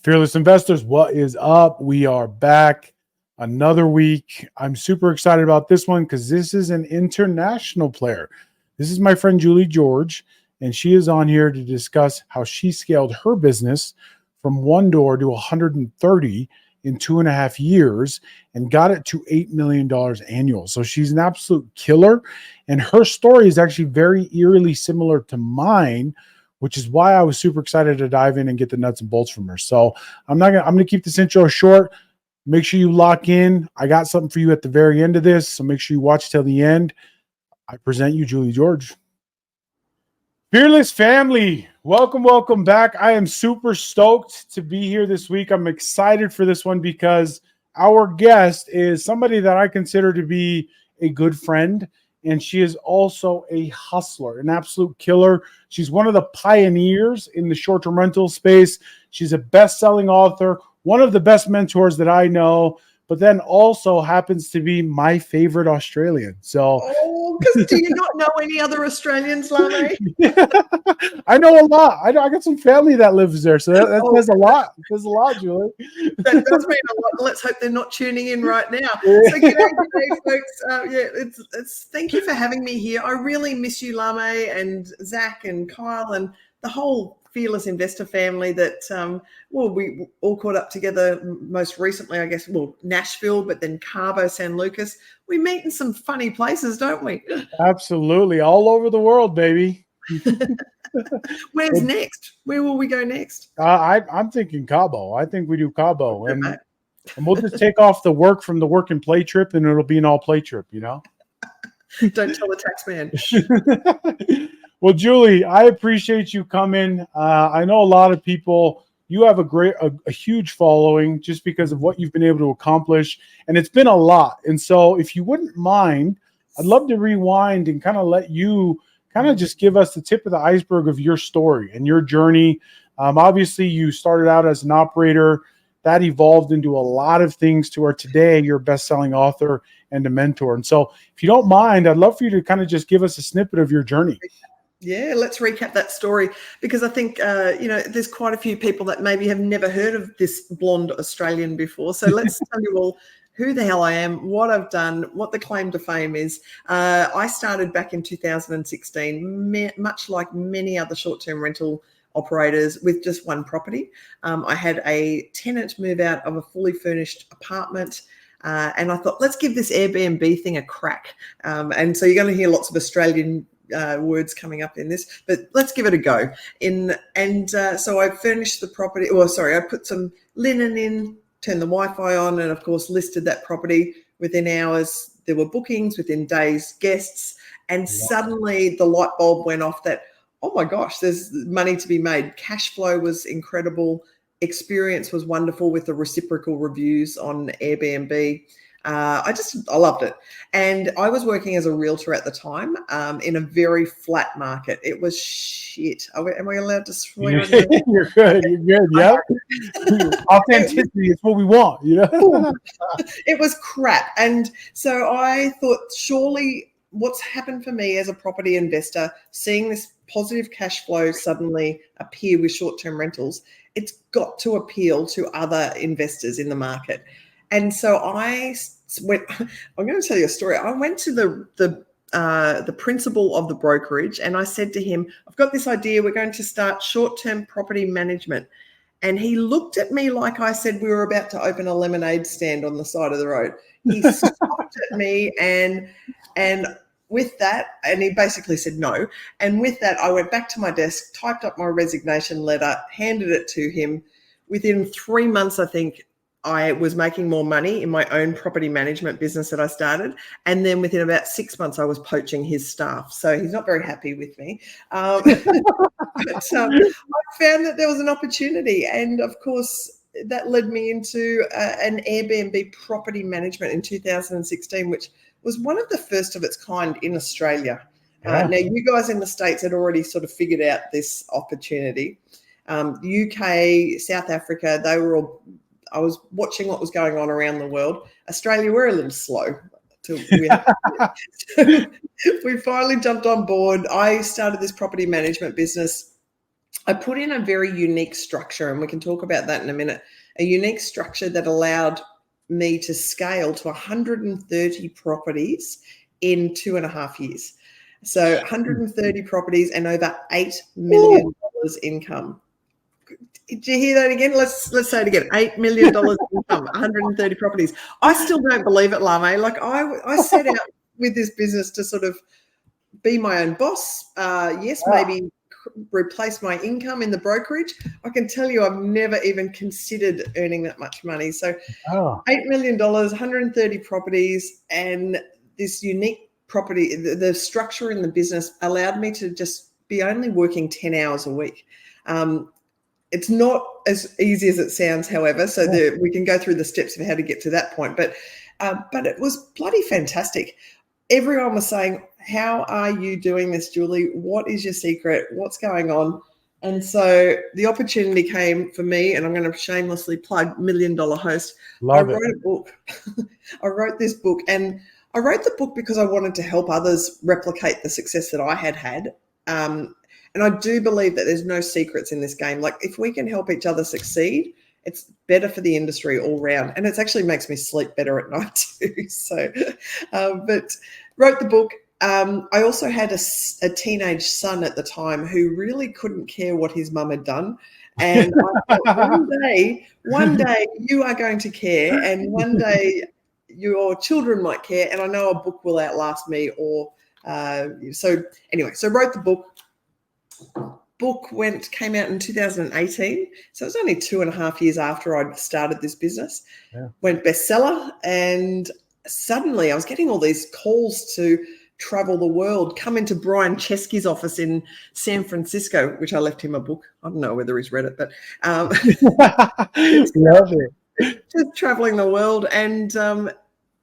Fearless investors, what is up? We are back another week. I'm super excited about this one because this is an international player. This is my friend Julie George, and she is on here to discuss how she scaled her business from one door to 130 in 2.5 years and got it to $8 million annual. So she's an absolute killer. And her story is actually very eerily similar to mine, which is why I was super excited to dive in and get the nuts and bolts from her. So I'm going to keep this intro short. Make sure you lock in. I got something for you at the very end of this. So make sure you watch till the end. I present you Julie George. Fearless family, welcome back. I am super stoked to be here this week. I'm excited for this one because our guest is somebody that I consider to be a good friend, and she is also a hustler, an absolute killer. She's one of the pioneers in the short-term rental space. She's a best-selling author, one of the best mentors that I know, but then also happens to be my favorite Australian. So, because do you not know any other Australians, Lame? I know a lot. I got some family that lives there, so that says a lot. It says a lot, Julie. That does mean a lot. Let's hope they're not tuning in right now. So, g'day, folks. It's thank you for having me here. I really miss you, Lame, and Zach and Kyle, and the whole Fearless Investor family that, we all caught up together most recently, I guess, Nashville, but then Cabo, San Lucas. We meet in some funny places, don't we? Absolutely. All over the world, baby. Where's next? Where will we go next? I'm thinking Cabo. I think we do Cabo. And we'll just take off the work from the work and play trip, and it'll be an all play trip, you know? Don't tell the tax man. Well, Julie, I appreciate you coming. I know a lot of people, you have a huge following just because of what you've been able to accomplish, and it's been a lot. And so if you wouldn't mind, I'd love to rewind and kind of let you kind of just give us the tip of the iceberg of your story and your journey. Obviously, you started out as an operator. That evolved into a lot of things to where today you're a best-selling author and a mentor. And so if you don't mind, I'd love for you to kind of just give us a snippet of your journey. Yeah, let's recap that story because I think, there's quite a few people that maybe have never heard of this blonde Australian before. So let's tell you all who the hell I am, what I've done, what the claim to fame is. I started back in 2016, much like many other short-term rental operators, with just one property. I had a tenant move out of a fully furnished apartment. And I thought, let's give this Airbnb thing a crack. And so you're going to hear lots of Australian words coming up in this, but let's give it a go. So I furnished the property, I put some linen in, turned the Wi-Fi on, and of course listed that property. Within hours, there were bookings, within days, guests, and suddenly the light bulb went off that, oh my gosh, there's money to be made. Cash flow was incredible. Experience was wonderful with the reciprocal reviews on Airbnb. I loved it. And I was working as a realtor at the time in a very flat market. It was shit. Am I allowed to swear? You're good. Yeah. Authenticity is what we want, you know? It was crap. And so I thought, surely what's happened for me as a property investor, seeing this positive cash flow suddenly appear with short-term rentals, it's got to appeal to other investors in the market. And so I'm going to tell you a story. I went to the principal of the brokerage and I said to him, I've got this idea. We're going to start short-term property management. And he looked at me like I said we were about to open a lemonade stand on the side of the road. He stopped at me and with that, and he basically said no. And with that, I went back to my desk, typed up my resignation letter, handed it to him. Within 3 months, I think, I was making more money in my own property management business that I started. And then within about 6 months, I was poaching his staff. So he's not very happy with me. But I found that there was an opportunity. And of course, that led me into an Airbnb property management in 2016, which was one of the first of its kind in Australia. Now, you guys in the States had already sort of figured out this opportunity. UK, South Africa, I was watching what was going on around the world. Australia, we're a little slow. We finally jumped on board. I started this property management business. I put in a very unique structure, and we can talk about that in a minute, a unique structure that allowed me to scale to 130 properties in 2.5 years. So 130 properties and over $8 million income. Did you hear that again? Let's say it again. $8 million income, 130 properties. I still don't believe it, Lame. Like I set out with this business to sort of be my own boss. Yes, maybe replace my income in the brokerage. I can tell you I've never even considered earning that much money. So $8 million, 130 properties, and this unique property, the structure in the business allowed me to just be only working 10 hours a week. It's not as easy as it sounds, however, so we can go through the steps of how to get to that point. But it was bloody fantastic. Everyone was saying, how are you doing this, Julie? What is your secret? What's going on? And so the opportunity came for me, and I'm going to shamelessly plug $1 Million Host. I wrote a book. I wrote this book, and I wrote the book because I wanted to help others replicate the success that I had. And I do believe that there's no secrets in this game. Like, if we can help each other succeed, it's better for the industry all round. And it actually makes me sleep better at night too. So, but wrote the book. I also had a teenage son at the time who really couldn't care what his mum had done. And I thought, one day you are going to care, and one day your children might care. And I know a book will outlast me. So wrote the book. Book came out in 2018, so it was only 2.5 years after I'd started this business. Went bestseller, and suddenly I was getting all these calls to travel the world, come into Brian Chesky's office in San Francisco, which I left him a book. I don't know whether he's read it, but love it. Just traveling the world, and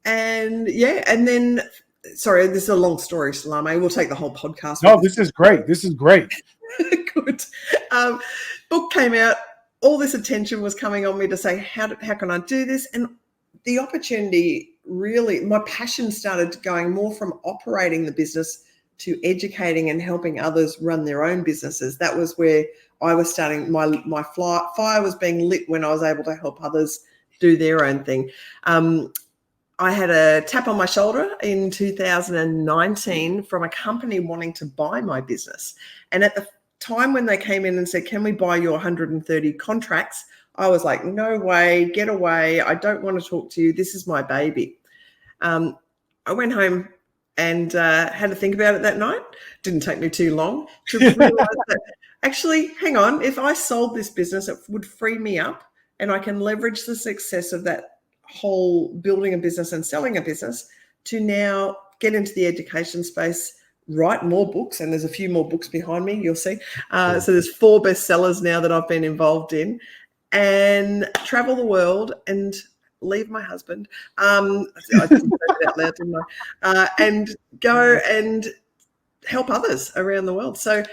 then. Sorry, this is a long story, Salame. We'll take the whole podcast. No, this is great. This is great. Good. Book came out. All this attention was coming on me to say, how can I do this? And the opportunity really, my passion started going more from operating the business to educating and helping others run their own businesses. That was where I was starting. My fire was being lit when I was able to help others do their own thing. I had a tap on my shoulder in 2019 from a company wanting to buy my business. And at the time when they came in and said, can we buy your 130 contracts? I was like, no way, get away. I don't want to talk to you. This is my baby. I went home and had to think about it that night. Didn't take me too long to realize that actually, hang on, if I sold this business, it would free me up, and I can leverage the success of that whole building a business and selling a business to now get into the education space, write more books, and there's a few more books behind me, you'll see. So there's 4 bestsellers now that I've been involved in, and travel the world and leave my husband. I didn't say that out loud, didn't I? And go and help others around the world. So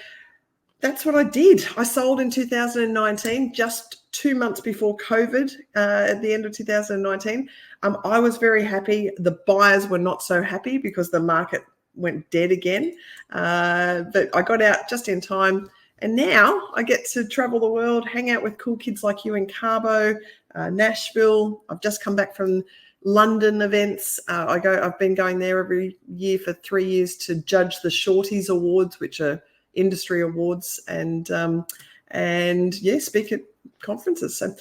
that's what I did. I sold in 2019, just 2 months before COVID, at the end of 2019. I was very happy. The buyers were not so happy because the market went dead again. But I got out just in time. And now I get to travel the world, hang out with cool kids like you in Cabo, Nashville. I've just come back from London events. I've been going there every year for 3 years to judge the Shorties Awards, which are industry awards, and speak at conferences. So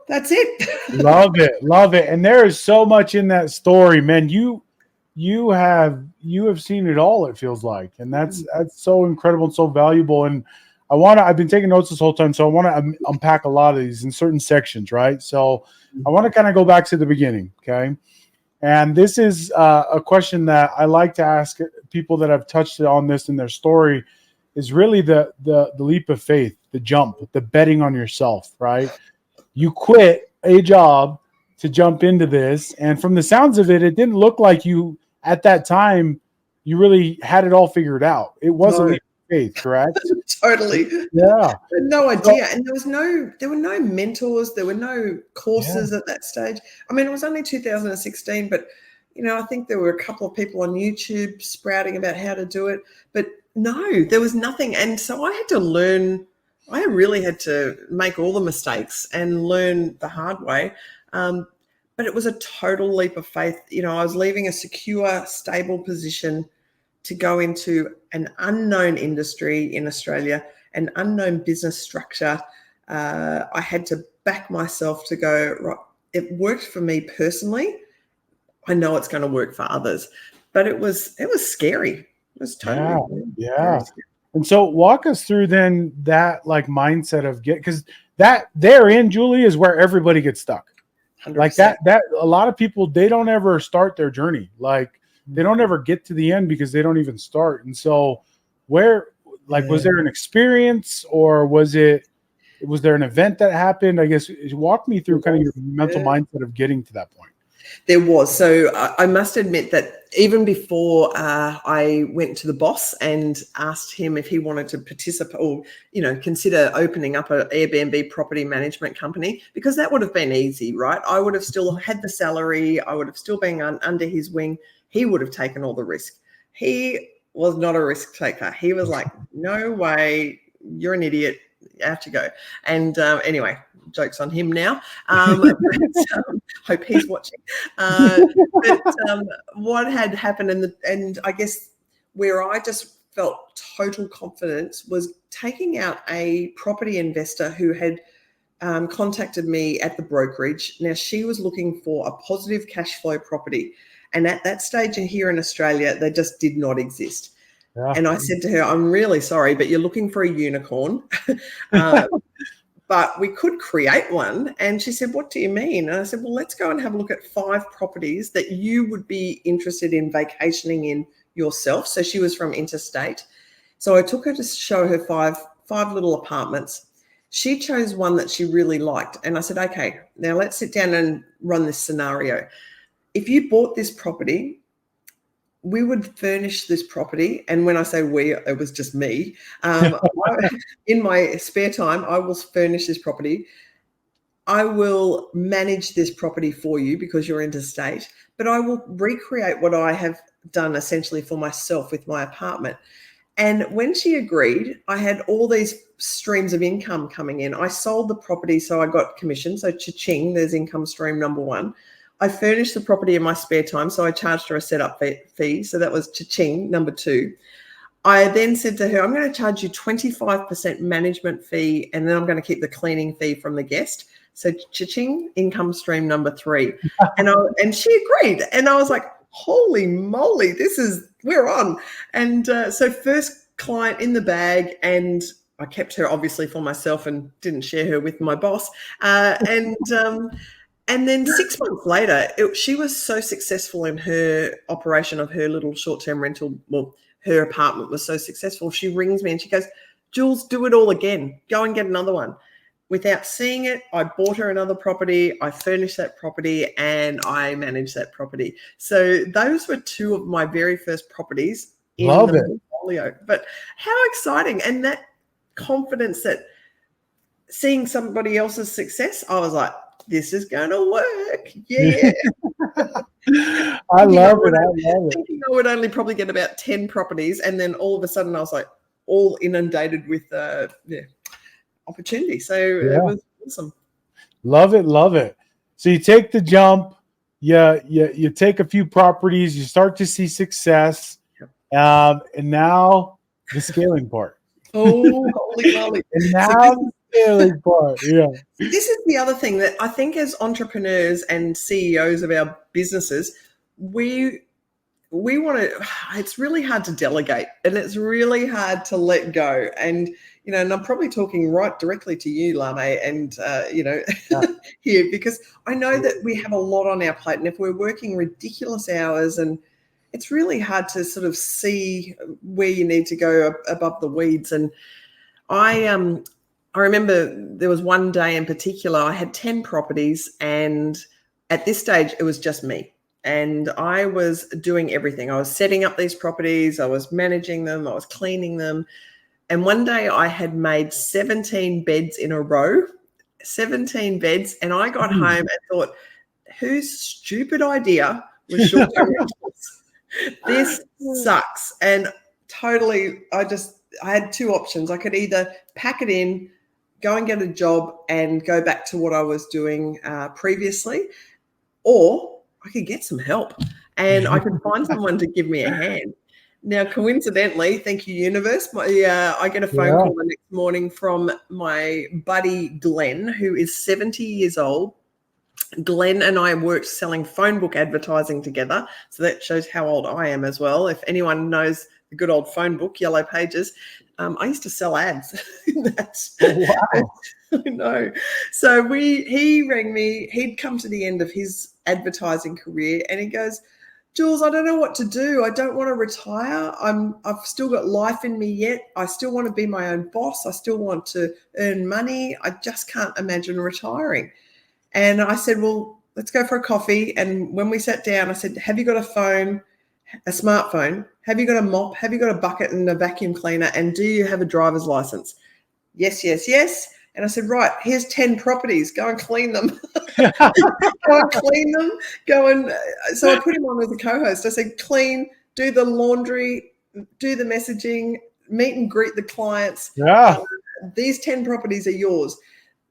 that's it. Love it. And there is so much in that story, man. You have seen it all, it feels like, and that's so incredible and so valuable. And I've been taking notes this whole time, so I want to unpack a lot of these in certain sections, right? So I want to kind of go back to the beginning, okay? And this is a question that I like to ask people that have touched on this in their story, is really the leap of faith, the jump, the betting on yourself, right? You quit a job to jump into this. And from the sounds of it, it didn't look like you, at that time, you really had it all figured out. It was a leap of faith, correct? Totally. Yeah. No idea. And there were no mentors. There were no courses at that stage. I mean, it was only 2016, but, I think there were a couple of people on YouTube sprouting about how to do it. But no, there was nothing. And so I had to learn I really had to make all the mistakes and learn the hard way. But it was a total leap of faith. You know, I was leaving a secure, stable position to go into an unknown industry in Australia, an unknown business structure. I had to back myself to go, right, it worked for me personally. I know it's going to work for others. But it was scary. It was totally Yeah. scary. And so walk us through then that like mindset of because that therein, Julie, is where everybody gets stuck. 100%. Like that a lot of people, they don't ever start their journey. Like they don't ever get to the end because they don't even start. And so where, like, was there an experience or was there an event that happened? I guess walk me through kind of your mental mindset of getting to that point. There was. So I must admit that even before I went to the boss and asked him if he wanted to participate or, you know, consider opening up an Airbnb property management company, because that would have been easy, right? I would have still had the salary. I would have still been under his wing. He would have taken all the risk. He was not a risk taker. He was like, no way, you're an idiot. You have to go. And anyway, joke's on him now. Hope he's watching. What had happened, and I guess where I just felt total confidence was taking out a property investor who had contacted me at the brokerage. Now, she was looking for a positive cash flow property. And at that stage here in Australia, they just did not exist. Yeah. And I said to her, I'm really sorry, but you're looking for a unicorn. But we could create one. And she said, what do you mean? And I said, well, let's go and have a look at 5 properties that you would be interested in vacationing in yourself. So she was from interstate. So I took her to show her five little apartments. She chose one that she really liked. And I said, okay, now let's sit down and run this scenario. If you bought this property, we would furnish this property. And when I say we, it was just me. In my spare time, I will furnish this property. I will manage this property for you because you're interstate, but I will recreate what I have done essentially for myself with my apartment. And when she agreed, I had all these streams of income coming in. I sold the property, so I got commission. So cha-ching, there's income stream number 1. I furnished the property in my spare time, so I charged her a setup fee. So that was cha-ching, number 2. I then said to her, I'm going to charge you 25% management fee, and then I'm going to keep the cleaning fee from the guest. So cha-ching, income stream number 3. And she agreed. And I was like, holy moly, we're on. And so first client in the bag, and I kept her obviously for myself and didn't share her with my boss. And then 6 months later, she was so successful in her operation of her little short-term rental. Well, her apartment was so successful. She rings me and she goes, Jules, do it all again. Go and get another one. Without seeing it, I bought her another property. I furnished that property and I managed that property. So those were 2 of my very first properties in the portfolio. But how exciting. And that confidence that seeing somebody else's success, I was like, this is going to work. Yeah. I love it. Thinking I would only probably get about 10 properties. And then all of a sudden I was like all inundated with opportunity. So it was awesome. Love it. So you take the jump, you take a few properties, you start to see success. And now the scaling part. Oh, holy moly. And now scaling part. Yeah. This is the other thing that I think as entrepreneurs and CEOs of our businesses, we want to, it's really hard to delegate and it's really hard to let go. And, you know, and I'm probably talking right directly to you, Lame, and, here, because I know that we have a lot on our plate. And if we're working ridiculous hours, and it's really hard to sort of see where you need to go above the weeds. And I remember there was one day in particular, I had 10 properties, and at this stage it was just me. And I was doing everything. I was setting up these properties, I was managing them, I was cleaning them. And one day I had made 17 beds in a row, 17 beds. And I got home and thought, whose stupid idea was short-term rentals? This sucks. And totally, I had 2 options. I could either pack it in, go and get a job and go back to what I was doing previously, or I could get some help and I could find someone to give me a hand. Now, coincidentally, thank you, universe, I get a phone call the next morning from my buddy Glenn, who is 70 years old. Glenn and I worked selling phone book advertising together. So that shows how old I am as well. If anyone knows the good old phone book, Yellow Pages, I used to sell ads. Wow. I know. So he rang me. He'd come to the end of his advertising career and he goes, Jules, I don't know what to do. I don't want to retire. I've still got life in me yet. I still want to be my own boss. I still want to earn money. I just can't imagine retiring. And I said, well, let's go for a coffee. And when we sat down, I said, have you got a phone, a smartphone? Have you got a mop? Have you got a bucket and a vacuum cleaner? And do you have a driver's license? Yes, yes, yes. And I said, right, here's 10 properties. Go and clean them. Go and clean them. So I put him on as a co-host. I said, clean, do the laundry, do the messaging, meet and greet the clients. Yeah. These 10 properties are yours.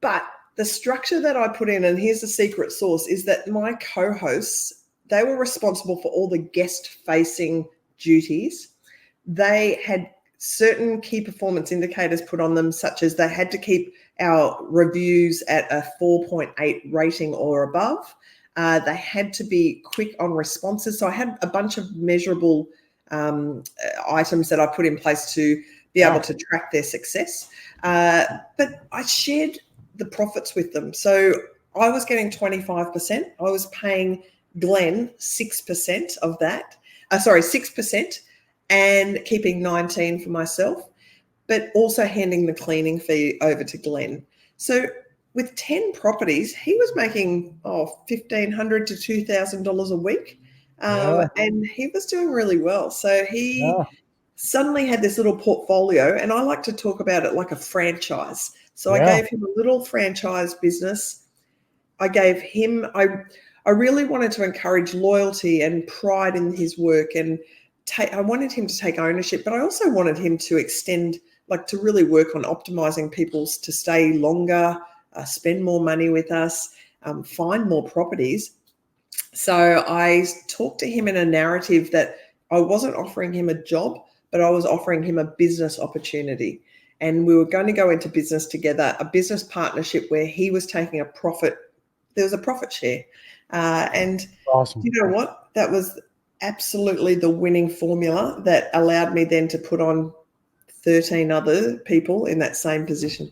But the structure that I put in, and here's the secret sauce, is that my co-hosts, they were responsible for all the guest-facing duties. They had certain key performance indicators put on them, such as they had to keep our reviews at a 4.8 rating or above. They had to be quick on responses. So I had a bunch of measurable items that I put in place to be able to track their success. But I shared the profits with them. So I was getting 25%. I was paying Glenn 6% of that. 6%. And keeping 19 for myself, but also handing the cleaning fee over to Glenn. So with 10 properties, he was making $1,500 to $2,000 a week, and he was doing really well. So he suddenly had this little portfolio, and I like to talk about it like a franchise. So I gave him a little franchise business. I gave him, I really wanted to encourage loyalty and pride in his work, and I wanted him to take ownership, but I also wanted him to extend, like to really work on optimizing people to stay longer, spend more money with us, find more properties. So I talked to him in a narrative that I wasn't offering him a job, but I was offering him a business opportunity. And we were going to go into business together, a business partnership where he was taking a profit. There was a profit share. And awesome. You know what? That was absolutely the winning formula that allowed me then to put on 13 other people in that same position.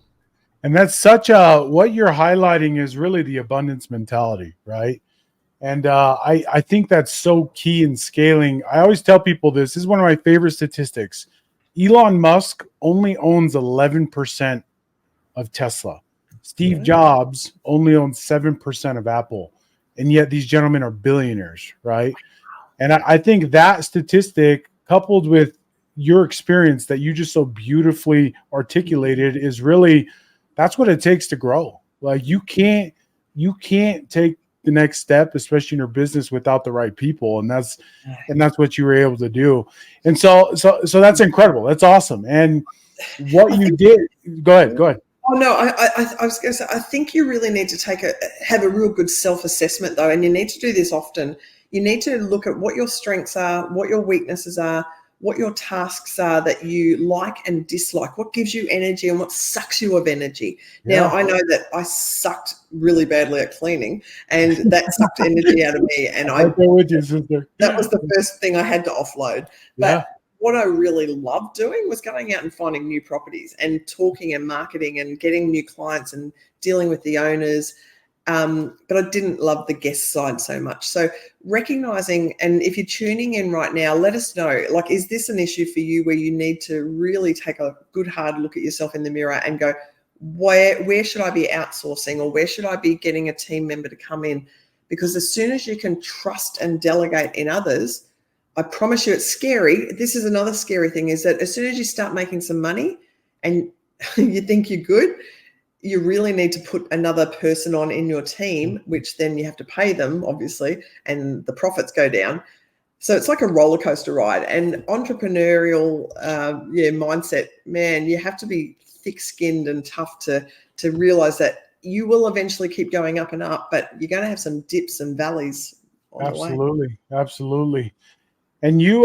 And that's what you're highlighting is really the abundance mentality, right? And I think that's so key in scaling. I always tell people this is one of my favorite statistics. Elon Musk only owns 11% of Tesla. Steve Jobs only owns 7% of Apple. And yet these gentlemen are billionaires, right? And I think that statistic, coupled with your experience that you just so beautifully articulated, is really, that's what it takes to grow. Like you can't take the next step, especially in your business, without the right people. And that's what you were able to do. And so that's incredible. That's awesome. And what you did, go ahead. Oh no, I was going to say, I think you really need to have a real good self-assessment though, and you need to do this often. You need to look at what your strengths are, what your weaknesses are, what your tasks are that you like and dislike, what gives you energy and what sucks you of energy. Now, I know that I sucked really badly at cleaning, and that sucked energy out of me. And that was the first thing I had to offload. But what I really loved doing was going out and finding new properties and talking and marketing and getting new clients and dealing with the owners. But I didn't love the guest side so much. So recognizing, and if you're tuning in right now, let us know, like, is this an issue for you where you need to really take a good hard look at yourself in the mirror and go, where should I be outsourcing, or where should I be getting a team member to come in? Because as soon as you can trust and delegate in others, I promise you it's scary. This is another scary thing, is that as soon as you start making some money and you think you're good, you really need to put another person on in your team, which then you have to pay them, obviously, and the profits go down. So it's like a roller coaster ride. And entrepreneurial mindset, man, you have to be thick-skinned and tough to realize that you will eventually keep going up and up, but you're going to have some dips and valleys on the way. Absolutely. And you,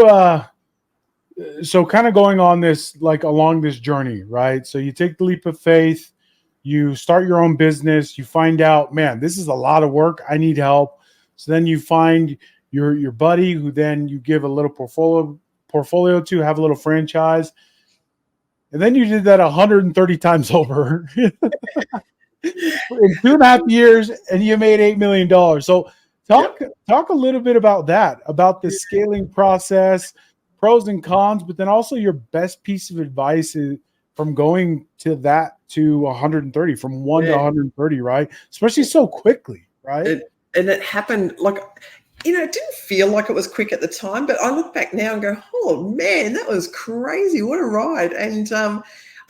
so kind of going on this, like along this journey, right? So you take the leap of faith, you start your own business, you find out, man, this is a lot of work. I need help. So then you find your buddy who then you give a little portfolio to, have a little franchise. And then you did that 130 times over in 2.5 years, and you made $8 million. So talk a little bit about that, about the scaling process, pros and cons, but then also your best piece of advice is from going to 130, from 1 to 130, right? Especially so quickly, right? It happened like, it didn't feel like it was quick at the time, but I look back now and go, oh man, that was crazy. What a ride. And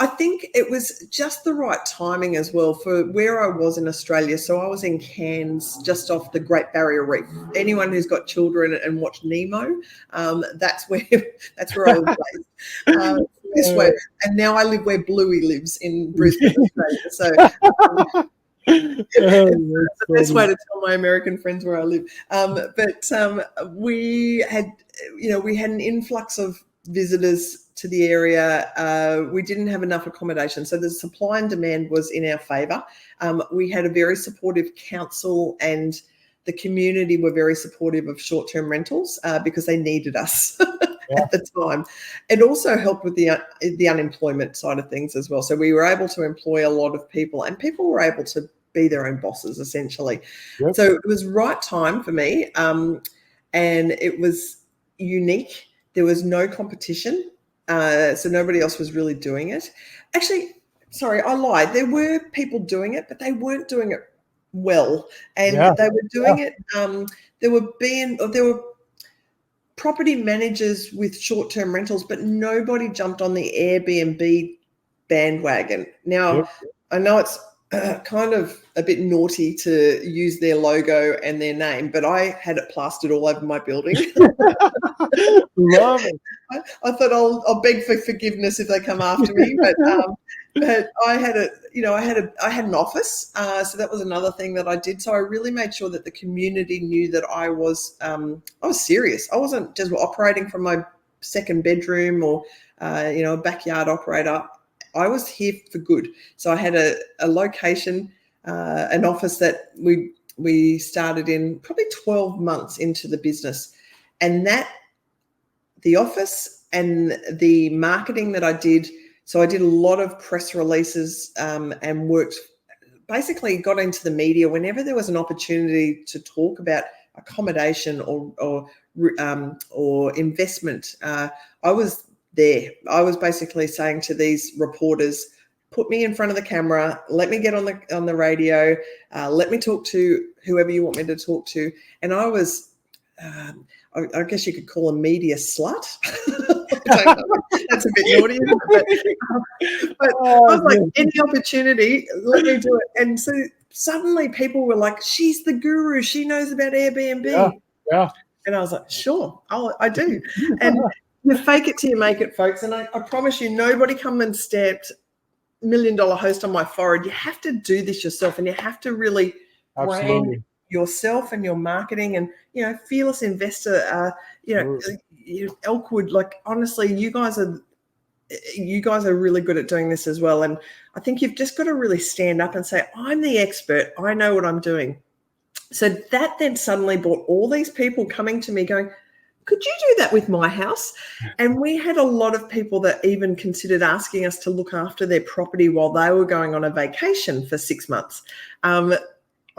I think it was just the right timing as well for where I was in Australia. So I was in Cairns, just off the Great Barrier Reef. Anyone who's got children and watched Nemo, that's where I was based. This way. And now I live where Bluey lives in Brisbane, Australia. So the best way to tell my American friends where I live. We had an influx of visitors to the area. We didn't have enough accommodation, so the supply and demand was in our favour. We had a very supportive council, and the community were very supportive of short-term rentals because they needed us. At the time. It also helped with the unemployment side of things as well. So we were able to employ a lot of people, and people were able to be their own bosses essentially. Yep. So it was right time for me, and it was unique. There was no competition, so nobody else was really doing it. Actually, sorry, I lied. There were people doing it, but they weren't doing it well, and they were doing it. There were property managers with short-term rentals, but nobody jumped on the Airbnb bandwagon. Now, I know it's kind of a bit naughty to use their logo and their name, but I had it plastered all over my building. Love it. I thought I'll beg for forgiveness if they come after me, but I had an office, so that was another thing that I did. So I really made sure that the community knew that I was serious. I wasn't just operating from my second bedroom or a backyard operator. I was here for good. So I had a location, an office that we started in probably 12 months into the business, and the office and the marketing that I did. So I did a lot of press releases and basically got into the media whenever there was an opportunity to talk about accommodation or investment. I was there. I was basically saying to these reporters, put me in front of the camera, let me get on the radio, let me talk to whoever you want me to talk to. And I was, I guess you could call a media slut. I don't know. That's a bit naughty, isn't it? But I was like, any opportunity, let me do it. And so suddenly people were like, she's the guru. She knows about Airbnb. Yeah. And I was like, sure, I do. And you fake it till you make it, folks. And I promise you, nobody come and stamped $1 million host on my forehead. You have to do this yourself, and you have to really brand yourself and your marketing. And fearless investor. Elkwood. Like honestly, you guys are really good at doing this as well. And I think you've just got to really stand up and say, I'm the expert. I know what I'm doing. So that then suddenly brought all these people coming to me going, could you do that with my house? And we had a lot of people that even considered asking us to look after their property while they were going on a vacation for 6 months.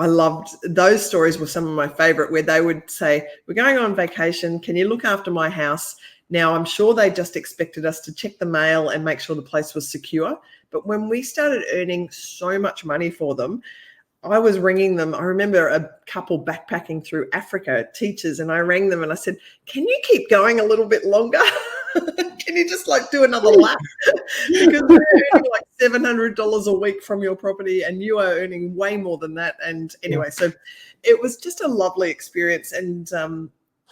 I loved those stories. Were some of my favorite, where they would say, we're going on vacation. Can you look after my house? Now, I'm sure they just expected us to check the mail and make sure the place was secure. But when we started earning so much money for them, I was ringing them. I remember a couple backpacking through Africa, teachers, and I rang them and I said, can you keep going a little bit longer? Can you just do another lap? Because we're earning $700 a week from your property and you are earning way more than that. And anyway, so it was just a lovely experience. And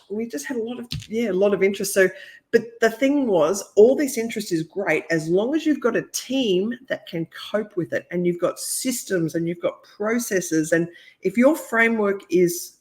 we just had a lot of interest. So But the thing was, all this interest is great as long as you've got a team that can cope with it, and you've got systems and you've got processes. And if your framework is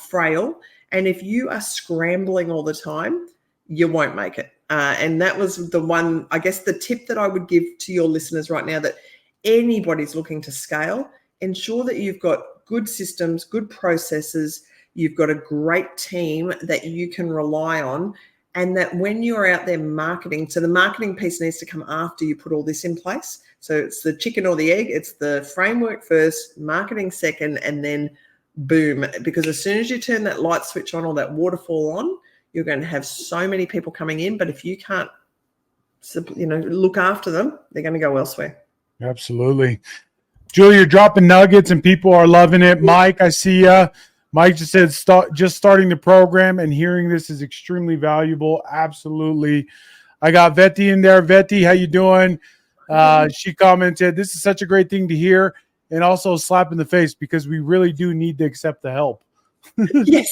frail, and if you are scrambling all the time, you won't make it. And that was the one, I guess, the tip that I would give to your listeners right now, that anybody's looking to scale, ensure that you've got good systems, good processes, you've got a great team that you can rely on, and that when you're out there marketing, so the marketing piece needs to come after you put all this in place. So it's the chicken or the egg. It's the framework first, marketing second, and then boom. Because as soon as you turn that light switch on or that waterfall on, you're going to have so many people coming in. But if you can't, look after them, they're going to go elsewhere. Absolutely. Julie, you're dropping nuggets and people are loving it. Mike, I see you. Mike just said just starting the program and hearing this is extremely valuable. Absolutely. I got Vetty in there. Vetty, how you doing? She commented, this is such a great thing to hear, and also a slap in the face because we really do need to accept the help. Yes.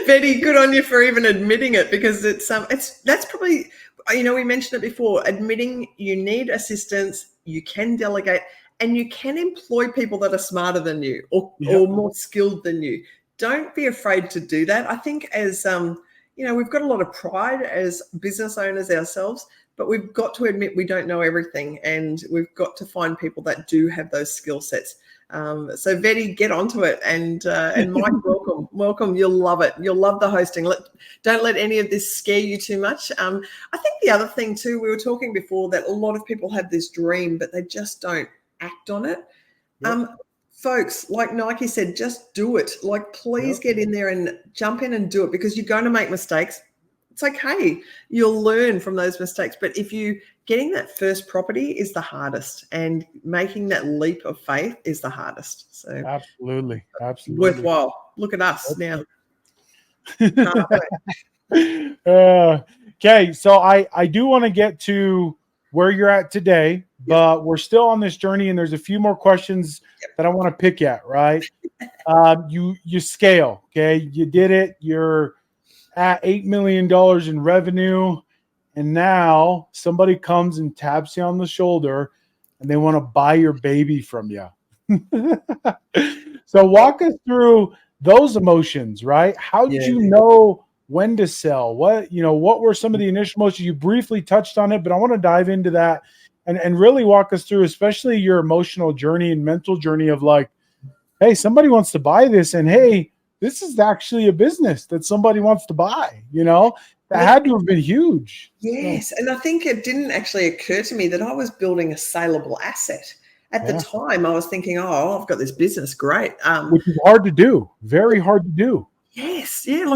Betty, good on you for even admitting it, because that's probably, we mentioned it before, admitting you need assistance, you can delegate, and you can employ people that are smarter than you or more skilled than you. Don't be afraid to do that. I think as, we've got a lot of pride as business owners ourselves, but we've got to admit we don't know everything, and we've got to find people that do have those skill sets. So Vetty, get onto it, and Mike, welcome. You'll love it. You'll love the hosting. Don't let any of this scare you too much. I think the other thing too, we were talking before that a lot of people have this dream, but they just don't act on it. Yep. Folks, like Nike said, just do it. Please get in there and jump in and do it, because you're going to make mistakes. It's okay. You'll learn from those mistakes. But getting that first property is the hardest, and making that leap of faith is the hardest. So absolutely. Worthwhile. Look at us now. Okay. So I do want to get to where you're at today, but we're still on this journey, and there's a few more questions that I want to pick at, right? You scale, okay? You did it. You're at $8 million in revenue, and now somebody comes and taps you on the shoulder and they want to buy your baby from you. So walk us through those emotions, right? How did you know when to sell? What were some of the initial emotions? You briefly touched on it, but I want to dive into that and really walk us through, especially your emotional journey and mental journey of hey, somebody wants to buy this, and hey, this is actually a business that somebody wants to buy, that had to have been huge. Yes. And I think it didn't actually occur to me that I was building a saleable asset. At the time, I was thinking, I've got this business. Great. Which is hard to do. Very hard to do. Yes. Yeah.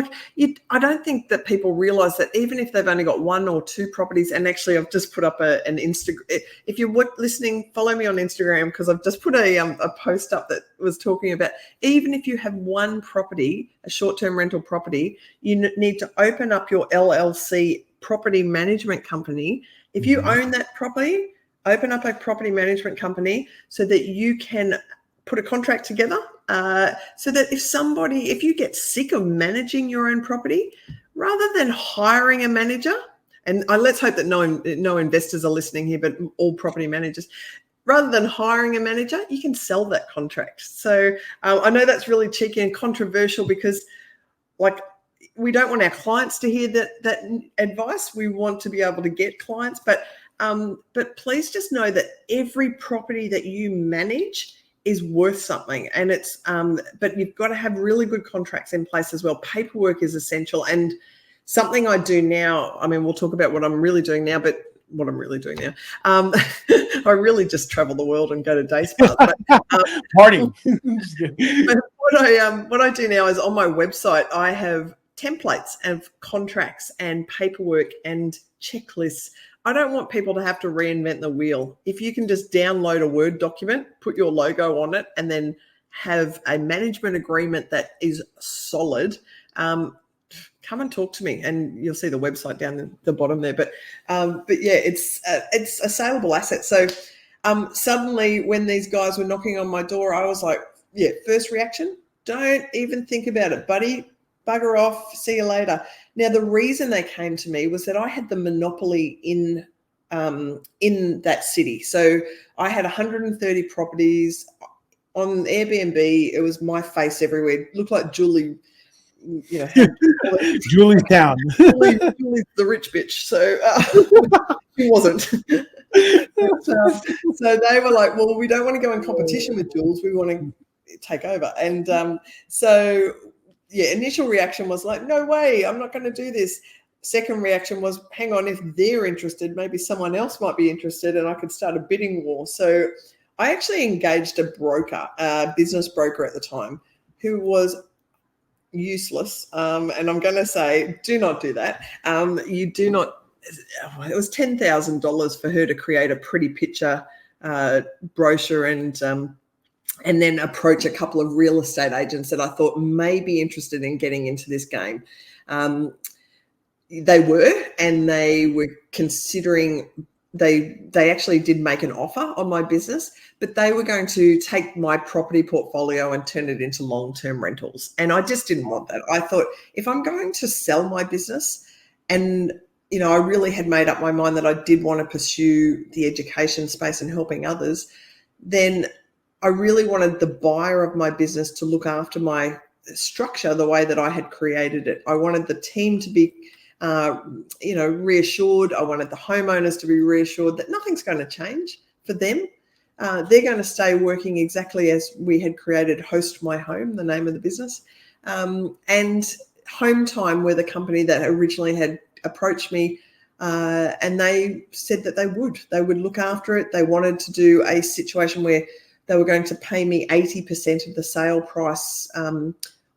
I don't think that people realize that even if they've only got one or two properties, and actually I've just put up an Instagram. If you're listening, follow me on Instagram, because I've just put a post up that was talking about, even if you have one property, a short-term rental property, you need to open up your LLC, property management company. If you own that property, open up a property management company so that you can put a contract together, so that if you get sick of managing your own property, rather than hiring a manager, and let's hope that no investors are listening here, but all property managers, rather than hiring a manager, you can sell that contract. So I know that's really cheeky and controversial, because we don't want our clients to hear that advice. We want to be able to get clients, but please just know that every property that you manage is worth something, and it's but you've got to have really good contracts in place as well. Paperwork is essential, and something I do now, we'll talk about what I'm really doing now, but what I'm really doing now, I really just travel the world and go to day spas. Party. But what I do now is, on my website, I have templates of contracts and paperwork and checklists. I don't want people to have to reinvent the wheel. If you can just download a Word document, put your logo on it, and then have a management agreement that is solid, come and talk to me, and you'll see the website down the bottom there. But yeah, it's a saleable asset. So suddenly, when these guys were knocking on my door, I was like, first reaction, don't even think about it, buddy. bugger off, see you later. Now, the reason they came to me was that I had the monopoly in that city. So I had 130 properties on Airbnb. It was my face everywhere. It looked like Julie, Julie's town. Julie's the rich bitch. So she wasn't. So they were like, well, we don't want to go in competition with Jules. We want to take over. And initial reaction was like, no way, I'm not going to do this. Second reaction was, hang on, if they're interested, maybe someone else might be interested and I could start a bidding war. So I actually engaged a broker, a business broker at the time, who was useless. And I'm going to say, do not do that. You do not. It was $10,000 for her to create a pretty picture brochure and then approach a couple of real estate agents that I thought may be interested in getting into this game. They were considering. They actually did make an offer on my business, but they were going to take my property portfolio and turn it into long-term rentals. And I just didn't want that. I thought, if I'm going to sell my business, and I really had made up my mind that I did want to pursue the education space and helping others, then I really wanted the buyer of my business to look after my structure the way that I had created it. I wanted the team to be reassured. I wanted the homeowners to be reassured that nothing's going to change for them. They're going to stay working exactly as we had created Host My Home, the name of the business. And Home Time were the company that originally had approached me, and they said that they would look after it. They wanted to do a situation where they were going to pay me 80% of the sale price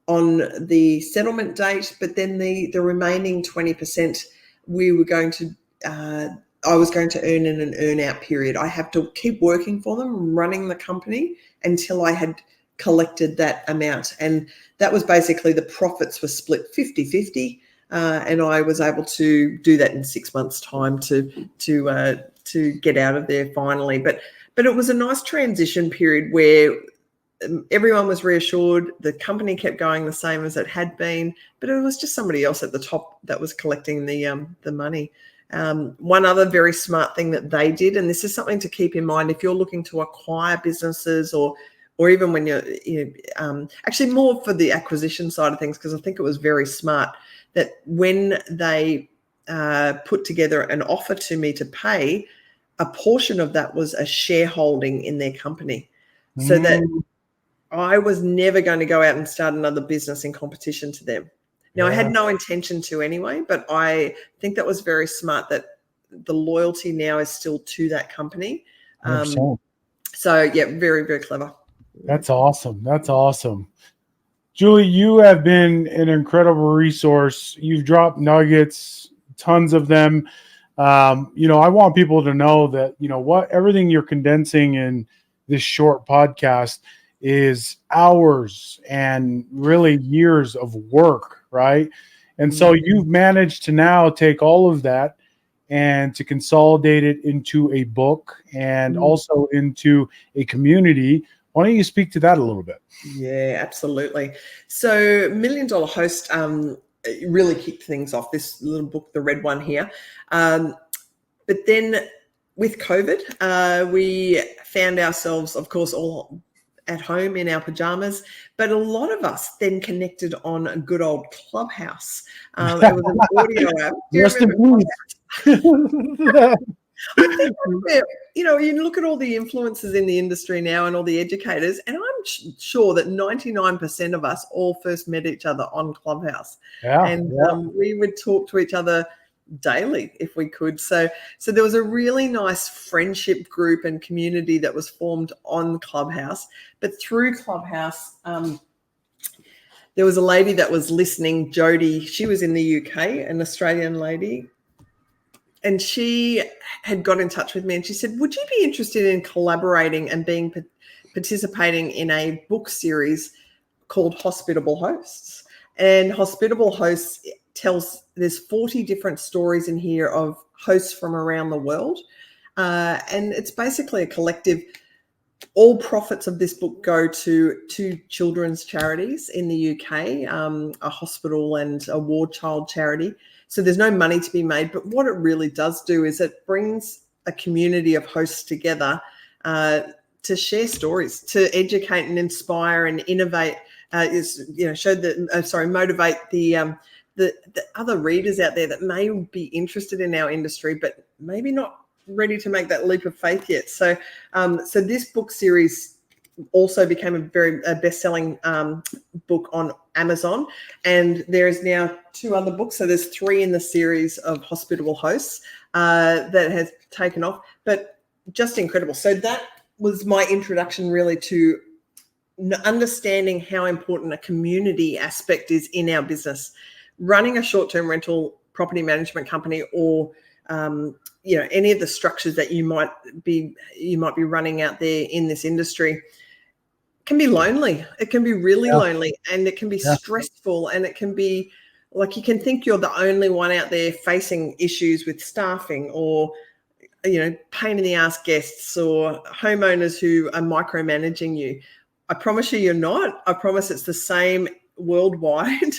on the settlement date, but then the remaining 20% I was going to earn in an earn out period. I have to keep working for them, running the company until I had collected that amount. And that was basically the profits were split 50-50. And I was able to do that in 6 months' time to get out of there finally. But it was a nice transition period where everyone was reassured. The company kept going the same as it had been, but it was just somebody else at the top that was collecting the money. One other very smart thing that they did, and this is something to keep in mind if you're looking to acquire businesses or even when you're actually more for the acquisition side of things, because I think it was very smart that when they put together an offer to me to pay, a portion of that was a shareholding in their company. So that I was never going to go out and start another business in competition to them. Now, I had no intention to anyway, but I think that was very smart that the loyalty now is still to that company. So, very, very clever. That's awesome. That's awesome. Julie, you have been an incredible resource. You've dropped nuggets, tons of them. I want people to know that, everything you're condensing in this short podcast is hours and really years of work, right? And so you've managed to now take all of that and to consolidate it into a book and also into a community. Why don't you speak to that a little bit? Yeah, absolutely. So Million Dollar Host really kicked things off, this little book, the red one here. But then with COVID, we found ourselves, of course, all at home in our pajamas, but a lot of us then connected on a good old Clubhouse. It was an audio app. I think you look at all the influencers in the industry now and all the educators, and I'm sure that 99% of us all first met each other on Clubhouse. We would talk to each other daily if we could. So there was a really nice friendship group and community that was formed on Clubhouse. But through Clubhouse, there was a lady that was listening, Jodie. She was in the UK, an Australian lady. And she had got in touch with me and she said, would you be interested in collaborating and participating in a book series called Hospitable Hosts? And Hospitable Hosts there's 40 different stories in here of hosts from around the world. And it's basically a collective All profits of this book go to two children's charities in the UK, a hospital and a war child charity. So there's no money to be made. But what it really does do is it brings a community of hosts together to share stories, to educate and inspire and innovate. Motivate the other readers out there that may be interested in our industry, but maybe not ready to make that leap of faith yet. So this book series also became a best-selling book on Amazon, and there is now 2 other books. So there's 3 in the series of hospitable hosts that has taken off, but just incredible. So that was my introduction really to understanding how important a community aspect is in our business. Running a short-term rental property management company, or any of the structures that you might be running out there in this industry, can be lonely. It can be really lonely, and it can be stressful, and it can be like you can think you're the only one out there facing issues with staffing, or pain in the ass guests, or homeowners who are micromanaging you. I promise you're not. I promise it's the same worldwide.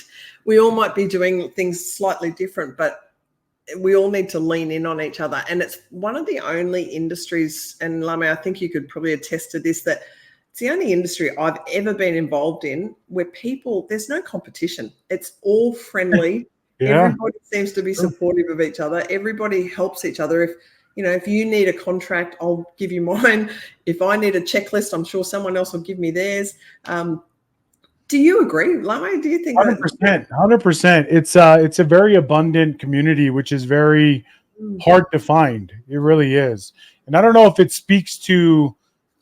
We all might be doing things slightly different, but we all need to lean in on each other. And it's one of the only industries, and Lame, I think you could probably attest to this, that it's the only industry I've ever been involved in where there's no competition. It's all friendly. Everybody seems to be supportive of each other. Everybody helps each other. If you need a contract, I'll give you mine. If I need a checklist, I'm sure someone else will give me theirs. Do you agree, Lame? Do you think 100%? 100%. It's a very abundant community, which is very hard to find. It really is. And I don't know if it speaks to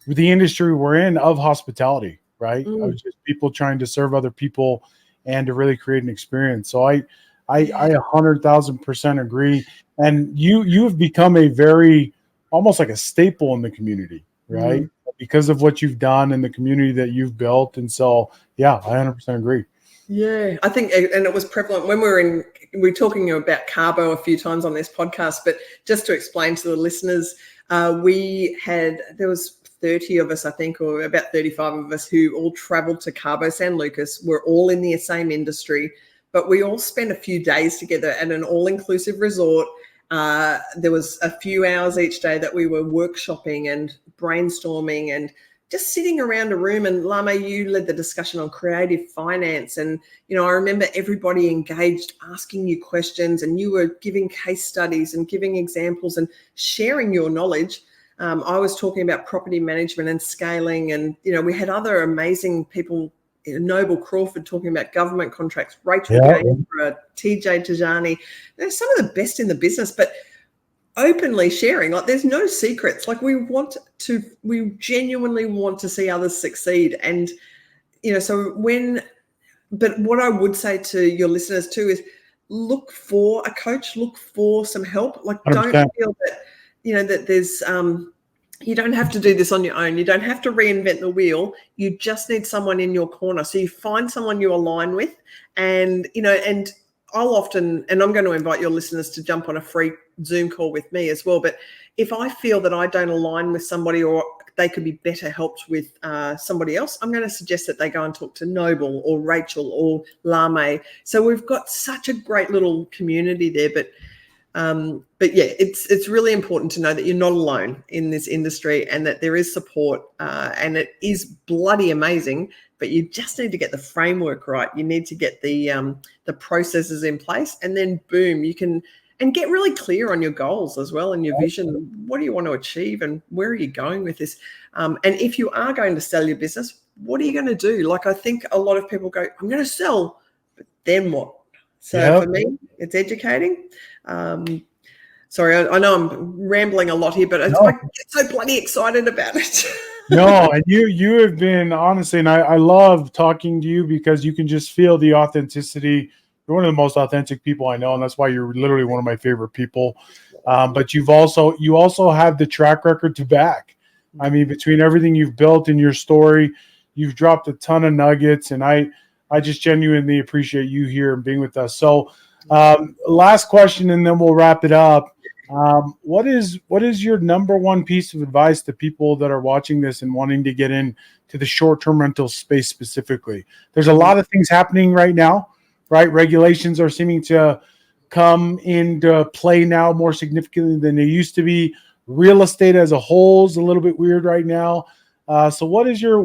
the industry we're in of hospitality, right? Of just people trying to serve other people and to really create an experience. So I 100,000% agree. And you have become a very, almost like a staple in the community, right? Because of what you've done and the community that you've built. And so, yeah, I 100% agree. Yeah, I think, and it was prevalent when we were talking about Carbo a few times on this podcast, but just to explain to the listeners, there was 30 of us, I think, or about 35 of us who all traveled to Cabo San Lucas. We're all in the same industry, but we all spent a few days together at an all-inclusive resort. There was a few hours each day that we were workshopping and brainstorming and just sitting around a room. And Lame, you led the discussion on creative finance. And, I remember everybody engaged, asking you questions, and you were giving case studies and giving examples and sharing your knowledge. I was talking about property management and scaling, and, we had other amazing people, Noble Crawford talking about government contracts, Rachel Gainsborough, TJ Tajani. They're some of the best in the business, but openly sharing, like there's no secrets. Like we genuinely want to see others succeed. And, but what I would say to your listeners too is look for a coach, look for some help. Like 100%. Don't feel that, that there's, you don't have to do this on your own. You don't have to reinvent the wheel. You just need someone in your corner. So you find someone you align with, and, and I'll often, and I'm going to invite your listeners to jump on a free Zoom call with me as well. But if I feel that I don't align with somebody, or they could be better helped with somebody else, I'm going to suggest that they go and talk to Noble or Rachel or Lame. So we've got such a great little community there. But yeah, it's really important to know that you're not alone in this industry, and that there is support, and it is bloody amazing. But you just need to get the framework right. You need to get the processes in place, and then boom, you can, and get really clear on your goals as well and your vision. What do you want to achieve, and where are you going with this? And if you are going to sell your business, what are you going to do? Like, I think a lot of people go, I'm going to sell, but then what? So for me, it's educating. Sorry, I know I'm rambling a lot here, but I get so bloody excited about it. No, and you have been, honestly, and I love talking to you because you can just feel the authenticity. You're one of the most authentic people I know, and that's why you're literally one of my favorite people. But you also have the track record to back. I mean, between everything you've built in your story, you've dropped a ton of nuggets, and I just genuinely appreciate you here and being with us. So last question, and then we'll wrap it up. What is your number one piece of advice to people that are watching this and wanting to get into the short-term rental space specifically? There's a lot of things happening right now, right? Regulations are seeming to come into play now more significantly than they used to be. Real estate as a whole is a little bit weird right now. So what is your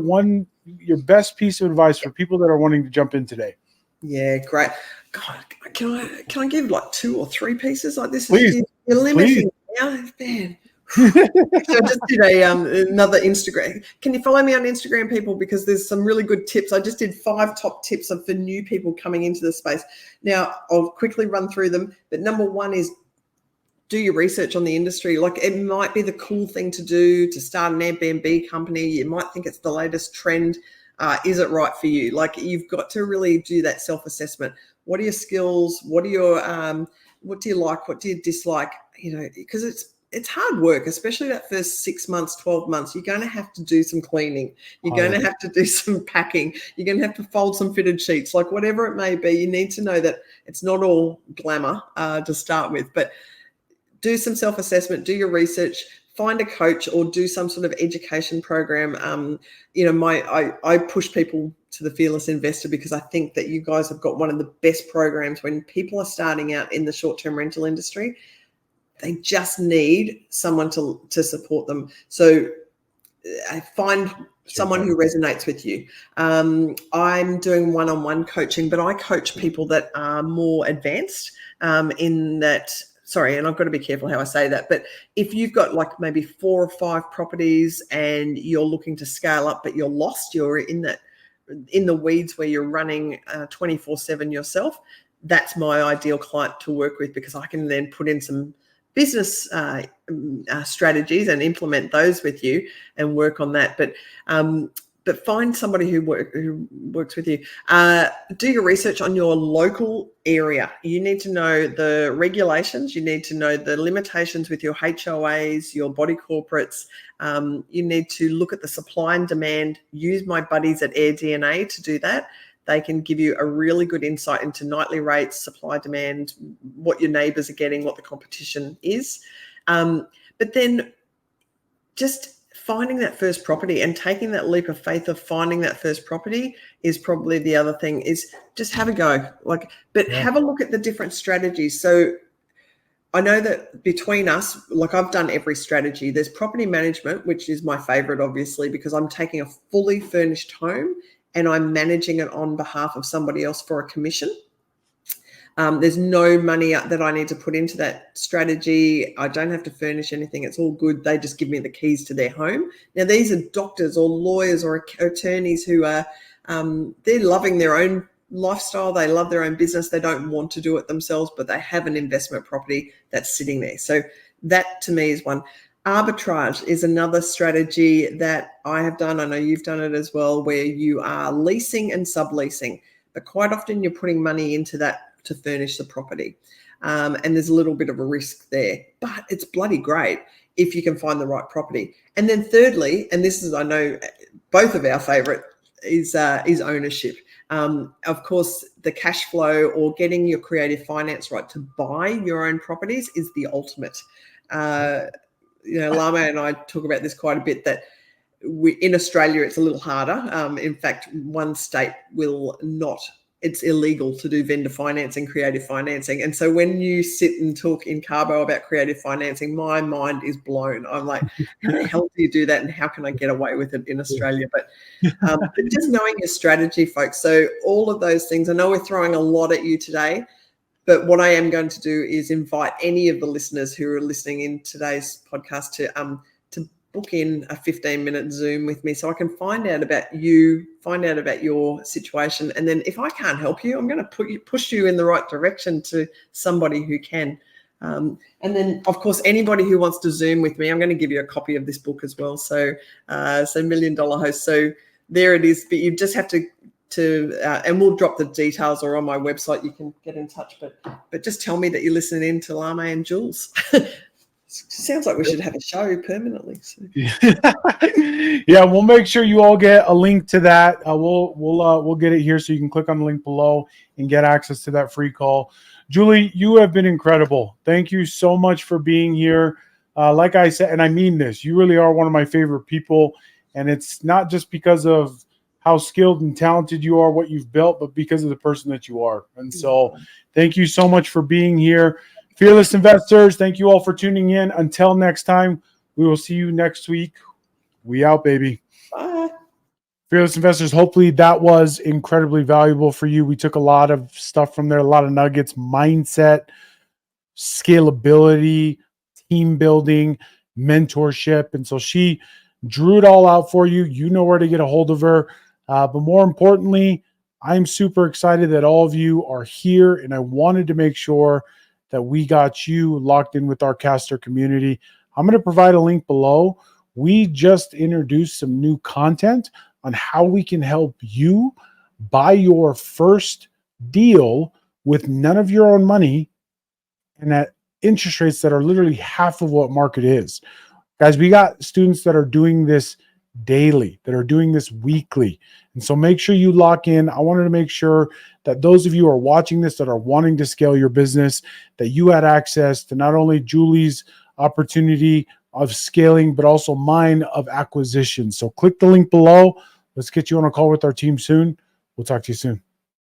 best piece of advice for people that are wanting to jump in today? Yeah, great. God, can I give like 2 or 3 pieces like this? Please, You're limiting now, man. Actually, I just did another Instagram. Can you follow me on Instagram, people? Because there's some really good tips. I just did 5 top tips for new people coming into the space. Now, I'll quickly run through them. But number 1 is do your research on the industry. Like, it might be the cool thing to do to start an Airbnb company. You might think it's the latest trend. Is it right for you? Like, you've got to really do that self-assessment. What are your skills? What do you like? What do you dislike? Because it's hard work, especially that first 6 months, 12 months. You're going to have to do some cleaning. You're going to have to do some packing. You're going to have to fold some fitted sheets, like whatever it may be. You need to know that it's not all glamour to start with, but do some self-assessment, do your research, find a coach or do some sort of education program. I push people to the Fearless Investor because I think that you guys have got one of the best programs when people are starting out in the short-term rental industry. They just need someone to support them. So find someone who resonates with you. I'm doing one-on-one coaching, but I coach people that are more advanced in that. Sorry, and I've got to be careful how I say that, but if you've got like maybe 4 or 5 properties and you're looking to scale up, but you're lost, you're in the weeds where you're running 24/7 yourself, that's my ideal client to work with, because I can then put in some business strategies and implement those with you and work on that. But find somebody who works with you. Do your research on your local area. You need to know the regulations. You need to know the limitations with your HOAs, your body corporates. You need to look at the supply and demand. Use my buddies at AirDNA to do that. They can give you a really good insight into nightly rates, supply, demand, what your neighbours are getting, what the competition is. But then just finding that first property and taking that leap of faith of finding that first property is probably the other thing. Is just have a go. Have a look at the different strategies. So I know that between us, like, I've done every strategy. There's property management, which is my favorite, obviously, because I'm taking a fully furnished home and I'm managing it on behalf of somebody else for a commission. There's no money that I need to put into that strategy. I don't have to furnish anything. It's all good. They just give me the keys to their home. Now, these are doctors or lawyers or attorneys who are, they're loving their own lifestyle. They love their own business. They don't want to do it themselves, but they have an investment property that's sitting there. So that to me is one. Arbitrage is another strategy that I have done. I know you've done it as well, where you are leasing and subleasing, but quite often you're putting money into that to furnish the property. And there's a little bit of a risk there, but it's bloody great if you can find the right property. And then thirdly, and this is, I know, both of our favorite, is ownership. Of course, the cash flow or getting your creative finance right to buy your own properties is the ultimate. Lama and I talk about this quite a bit, that in Australia, it's a little harder. In fact, one state will not, it's illegal to do vendor financing, creative financing. And so when you sit and talk in Carbo about creative financing, my mind is blown. I'm like, how the hell do you do that? And how can I get away with it in Australia? But just knowing your strategy, folks. So all of those things, I know we're throwing a lot at you today, but what I am going to do is invite any of the listeners who are listening in today's podcast to book in a 15-minute Zoom with me so I can find out about you, find out about your situation. And then if I can't help you, I'm going to push you in the right direction to somebody who can. And then, of course, anybody who wants to Zoom with me, I'm going to give you a copy of this book as well. So $1 Million Host. So there it is. But you just have to and we'll drop the details, or on my website you can get in touch. But just tell me that you're listening in to Lama and Jules. Sounds like we should have a show permanently. So. Yeah, we'll make sure you all get a link to that. We'll get it here so you can click on the link below and get access to that free call. Julie, you have been incredible. Thank you so much for being here. Like I said, and I mean this, you really are one of my favorite people. And it's not just because of how skilled and talented you are, what you've built, but because of the person that you are. And so thank you so much for being here. Fearless investors, thank you all for tuning in. Until next time, we will see you next week. We out, baby. Bye. Fearless investors, hopefully that was incredibly valuable for you. We took a lot of stuff from there, a lot of nuggets, mindset, scalability, team building, mentorship. And so she drew it all out for you. You know where to get a hold of her. But more importantly, I'm super excited that all of you are here. And I wanted to make sure that we got you locked in with our CASTR community. I'm going to provide a link below. We just introduced some new content on how we can help you buy your first deal with none of your own money and at interest rates that are literally half of what market is. Guys, we got students that are doing this daily, that are doing this weekly. And so make sure you lock in. I wanted to make sure that those of you who are watching this that are wanting to scale your business, that you had access to not only Julie's opportunity of scaling, but also mine of acquisition. So click the link below. Let's get you on a call with our team soon. We'll talk to you soon.